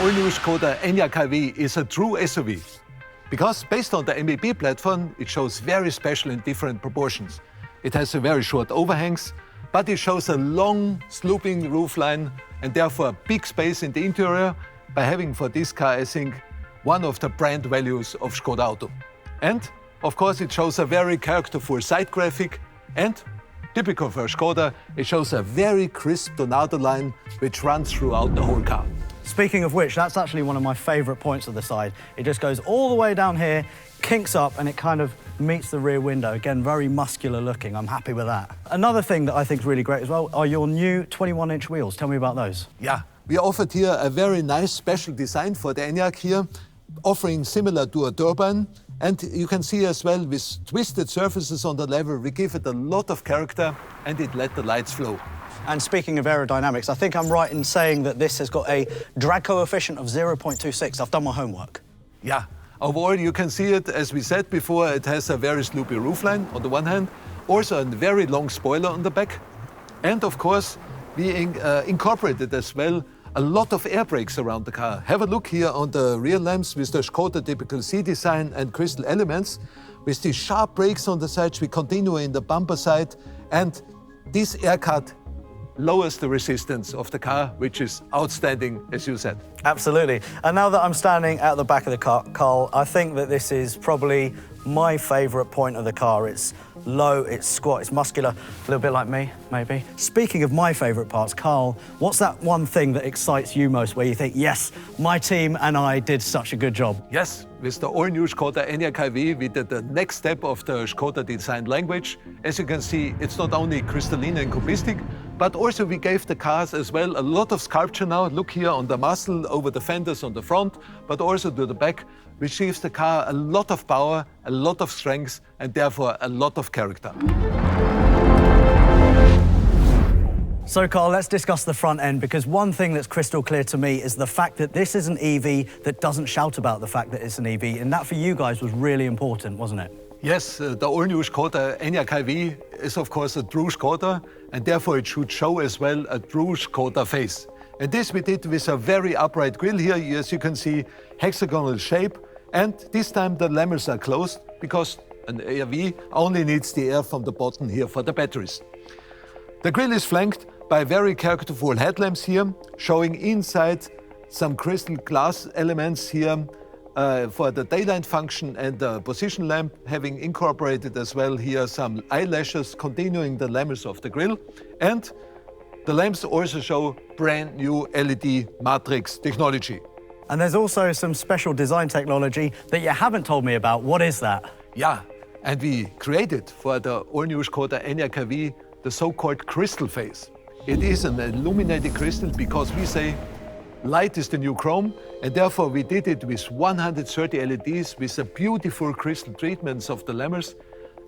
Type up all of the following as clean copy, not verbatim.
all-new Skoda Enyaq KV is a true SUV. Because based on the MEB platform, it shows very special in different proportions. It has a very short overhangs, but it shows a long sloping roofline and therefore a big space in the interior by having for this car, I think, one of the brand values of Skoda Auto. And of course, it shows a very characterful side graphic and typical for Skoda, it shows a very crisp Tornado line which runs throughout the whole car. Speaking of which, that's actually one of my favourite points of the side. It just goes all the way down here, kinks up, and it kind of meets the rear window. Again, very muscular looking. I'm happy with that. Another thing that I think is really great as well are your new 21-inch wheels. Tell me about those. Yeah, we offered here a very nice special design for the Enyaq here, offering similar to a turbine. And you can see as well, with twisted surfaces on the level, we give it a lot of character and it let the lights flow. And speaking of aerodynamics, I think I'm right in saying that this has got a drag coefficient of 0.26. I've done my homework. Yeah, overall you can see it, as we said before, it has a very sloopy roofline on the one hand, also a very long spoiler on the back. And of course, we incorporated as well a lot of air brakes around the car. Have a look here on the rear lamps with the Skoda typical C design and crystal elements. With these sharp brakes on the sides, we continue in the bumper side, and this air cut lowers the resistance of the car, which is outstanding, as you said. Absolutely. And now that I'm standing at the back of the car, Carl, I think that this is probably my favourite point of the car. It's low, it's squat, it's muscular, a little bit like me, maybe. Speaking of my favourite parts, Carl, what's that one thing that excites you most, where you think, yes, my team and I did such a good job? Yes, with the all-new Skoda Enyaq KV, we did the next step of the Skoda design language. As you can see, it's not only crystalline and cubistic, but also we gave the cars as well a lot of sculpture now. Look here on the muzzle, over the fenders on the front, but also to the back, which gives the car a lot of power, a lot of strength, and therefore a lot of character. So, Carl, let's discuss the front end, because one thing that's crystal clear to me is the fact that this is an EV that doesn't shout about the fact that it's an EV, and that for you guys was really important, wasn't it? Yes, the all-new Skoda Enyaq KV is of course a true Skoda, and therefore it should show as well a true Skoda face. And this we did with a very upright grille here, as you can see, hexagonal shape, and this time the lamels are closed because an ARV only needs the air from the bottom here for the batteries. The grille is flanked by very characterful headlamps here, showing inside some crystal glass elements here for the daylight function and the position lamp, having incorporated as well here some eyelashes continuing the lamels of the grille. And the lamps also show brand new LED matrix technology. And there's also some special design technology that you haven't told me about. What is that? Yeah, and we created for the all-new Skoda Enyaq KV the so-called crystal face. It is an illuminated crystal because we say light is the new chrome, and therefore we did it with 130 LEDs with the beautiful crystal treatments of the lamels.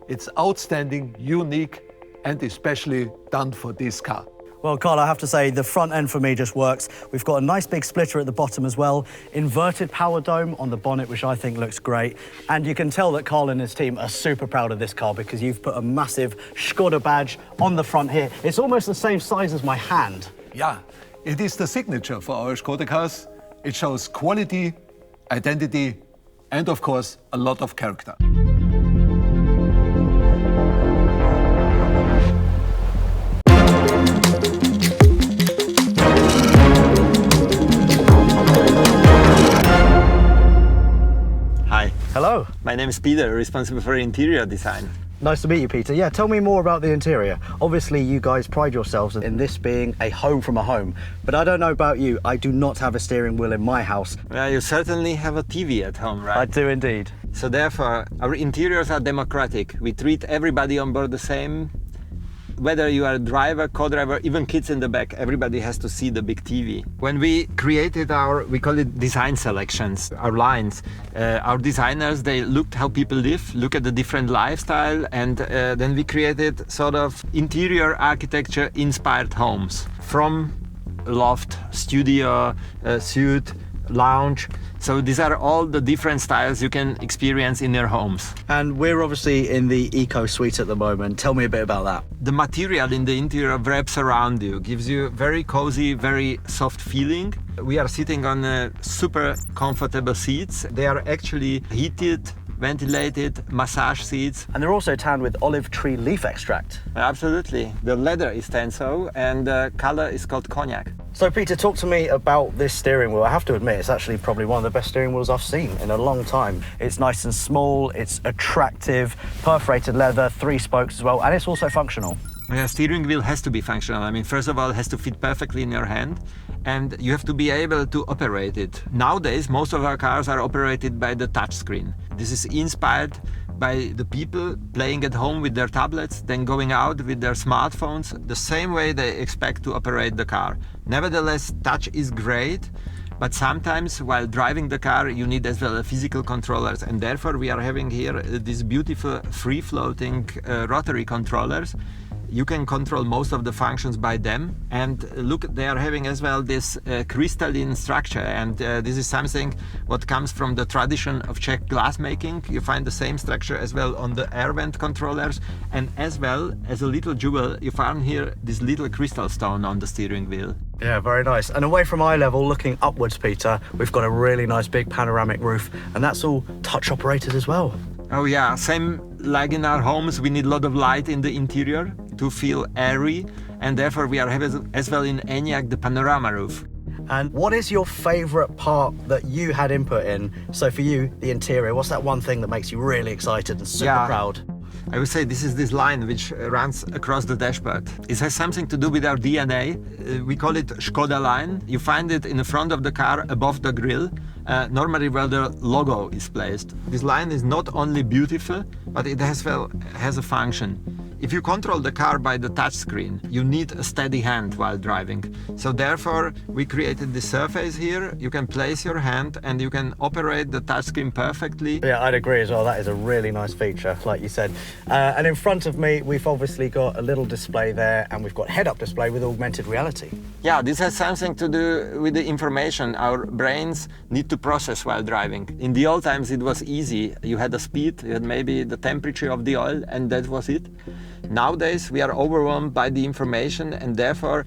It's outstanding, unique, and especially done for this car. Well, Carl, I have to say, the front end for me just works. We've got a nice big splitter at the bottom as well, inverted power dome on the bonnet, which I think looks great. And you can tell that Carl and his team are super proud of this car because you've put a massive Skoda badge on the front here. It's almost the same size as my hand. Yeah, it is the signature for our Skoda cars. It shows quality, identity, and of course, a lot of character. Hello. My name is Peter, responsible for interior design. Nice to meet you, Peter. Yeah, tell me more about the interior. Obviously, you guys pride yourselves in this being a home from a home. But I don't know about you, I do not have a steering wheel in my house. Well, you certainly have a TV at home, right? I do indeed. So therefore, our interiors are democratic. We treat everybody on board the same. Whether you are a driver, co-driver, even kids in the back, everybody has to see the big TV. When we created we call it design selections, our lines, our designers, they looked how people live, look at the different lifestyle, and then we created sort of interior architecture inspired homes. From loft, studio, suite, lounge. So these are all the different styles you can experience in your homes. And we're obviously in the Eco Suite at the moment. Tell me a bit about that. The material in the interior wraps around you, gives you very cozy, very soft feeling. We are sitting on super comfortable seats. They are actually heated, ventilated, massage seats. And they're also tanned with olive tree leaf extract. Absolutely. The leather is tenso and the color is called cognac. So Peter, talk to me about this steering wheel. I have to admit, it's actually probably one of the best steering wheels I've seen in a long time. It's nice and small, it's attractive, perforated leather, 3 spokes as well, and it's also functional. Yeah, steering wheel has to be functional. I mean, first of all, it has to fit perfectly in your hand, and you have to be able to operate it. Nowadays, most of our cars are operated by the touchscreen. This is inspired by the people playing at home with their tablets, then going out with their smartphones, the same way they expect to operate the car. Nevertheless, touch is great, but sometimes while driving the car, you need as well physical controllers, and therefore we are having here these beautiful free-floating rotary controllers. You can control most of the functions by them, and look, they are having as well this crystalline structure, and this is something what comes from the tradition of Czech glassmaking. You find the same structure as well on the air vent controllers, and as well as a little jewel, you find here this little crystal stone on the steering wheel. Yeah, very nice. And away from eye level, looking upwards, Peter, we've got a really nice big panoramic roof, and that's all touch operated as well. Oh yeah, same like in our homes, we need a lot of light in the interior to feel airy, and therefore we are having as well in Enyaq the panorama roof. And what is your favorite part that you had input in? So for you, the interior, what's that one thing that makes you really excited and super proud? I would say this is this line which runs across the dashboard. It has something to do with our DNA. We call it Skoda line. You find it in the front of the car above the grille, normally where the logo is placed. This line is not only beautiful, but it has a function. If you control the car by the touchscreen, you need a steady hand while driving. So therefore, we created this surface here. You can place your hand and you can operate the touchscreen perfectly. Yeah, I'd agree as well. That is a really nice feature, like you said. And in front of me, we've obviously got a little display there, and we've got head-up display with augmented reality. Yeah, this has something to do with the information our brains need to process while driving. In the old times, it was easy. You had the speed, you had maybe the temperature of the oil, and that was it. Nowadays, we are overwhelmed by the information, and therefore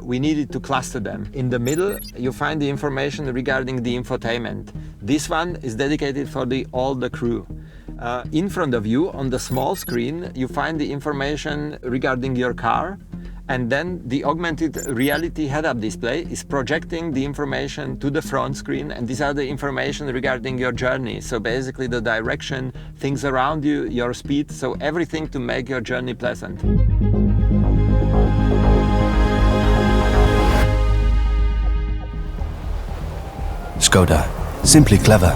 we needed to cluster them. In the middle, you find the information regarding the infotainment. This one is dedicated for all the crew. In front of you, on the small screen, you find the information regarding your car, and then the augmented reality head-up display is projecting the information to the front screen, and these are the information regarding your journey. So basically the direction, things around you, your speed, so everything to make your journey pleasant. Skoda. Simply clever.